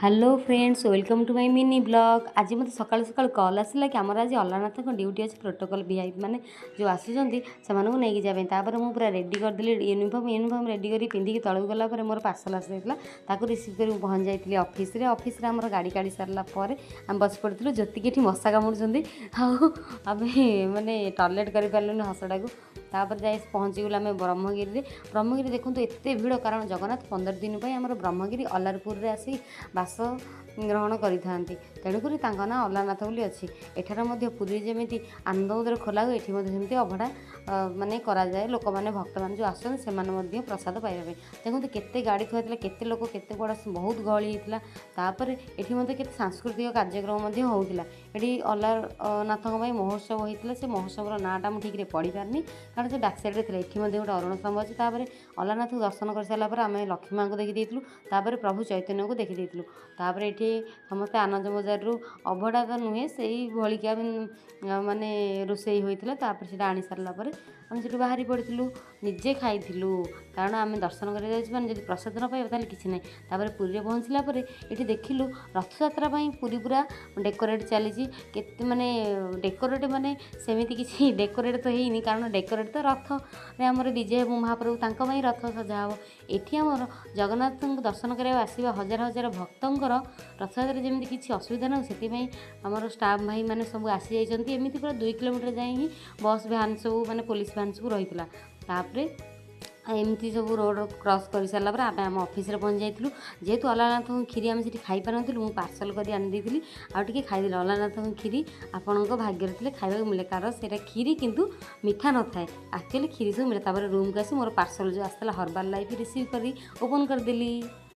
Hello friends, welcome to my mini blog. आज मत सकाल सकाल कॉल आसला कि आमर आज अलानाथ ड्यूटी अच्छे प्रोटोकॉल वीआईपी मैंने जो आसुँच से जाए तापर मुझे पूरा रेडी करदेली यूनिफॉर्म रेडी कर पिंधिकी तलू गला मोर पार्सल आसा रिसीव कर पहुँच जाइए ऑफिस आम गाड़ी काढ़ी सारापर आम बस पड़ू ज्योति कि मशा कामुड़ी आम मैंने टॉयलेट कर पार्लुनि हसटा को तापर जाए पहुँचीगलु आम ब्रह्मगिरी देखो एत भिड़ कारण जगन्नाथ 15 दिन आम ब्रह्मगिरी अलारपुर आसी बास ग्रहण करिथांती तेणुक ना अलानाथ बोली अच्छी एठार पुरी जमी आनंद उदर खोला हुए ये अभढ़ा माने करा जाए लोक मैंने भक्त मैंने जो आसते से प्रसाद पाइबा देखो केते गाड़ी थुआ केते लोक केते बड़ा बहुत गहली होता ये सांस्कृतिक कार्यक्रम होता ये अलारनाथ महोत्सव होता से महोत्सव नाटा मुझे ठीक पढ़ी पारनी कारण से बैक साइड थे ये गोटे अरुण स्तंभ अच्छी अलारनाथ को दर्शन कर सारापर आम लक्ष्मी माँ को देखी प्रभु चैतन्य को देखी ये समस्त आनंद बजार अभढ़ा तो नुहे से भलिका माने रोसई होता से आनी सारापर आम से बाहरी पड़ू निजे खाई कारण आम दर्शन कर प्रसाद न पाइबा किसी ना पुरी पहुँचला ये देखिलु रथयात्रा पूरी पूरा डेकोरेट चली माने डेकोरेट माने सेमती किसी डेकोरेट तो होनी कारण डेकोरेट तो रथ आमर डीजे महाप्रभु तांको रथ सजा हे एठी आमर जगन्नाथ दर्शन करने आसवा हजार हजार भक्तर रथयात्रा जमी किसी असुविधा ना से आमर स्टाफ भाई मैंने सब आसी जाइए एमती पूरा 2 किलोमीटर जाए ही बस भ्यान सब माने पुलिस भ्यान सब रही एमती सब रोड क्रॉस कर सारापर आम आम ऑफिस पहुँच जाइलु जेहेतु अलानाथ क्षीरी आम से खाई पार मुझे पार्सल कर आनी आगे खाई अलानाथ क्षीरी आपण भाग्य थे खाइबा मिले कारण से क्षीरी किंतु मीठा न थाए एक्चुअली क्षीरी सब मिले रूम को आसी मोर पार्सल जो आसाला हर्बाल लाइफ रिसीव कर ओपन करदेली।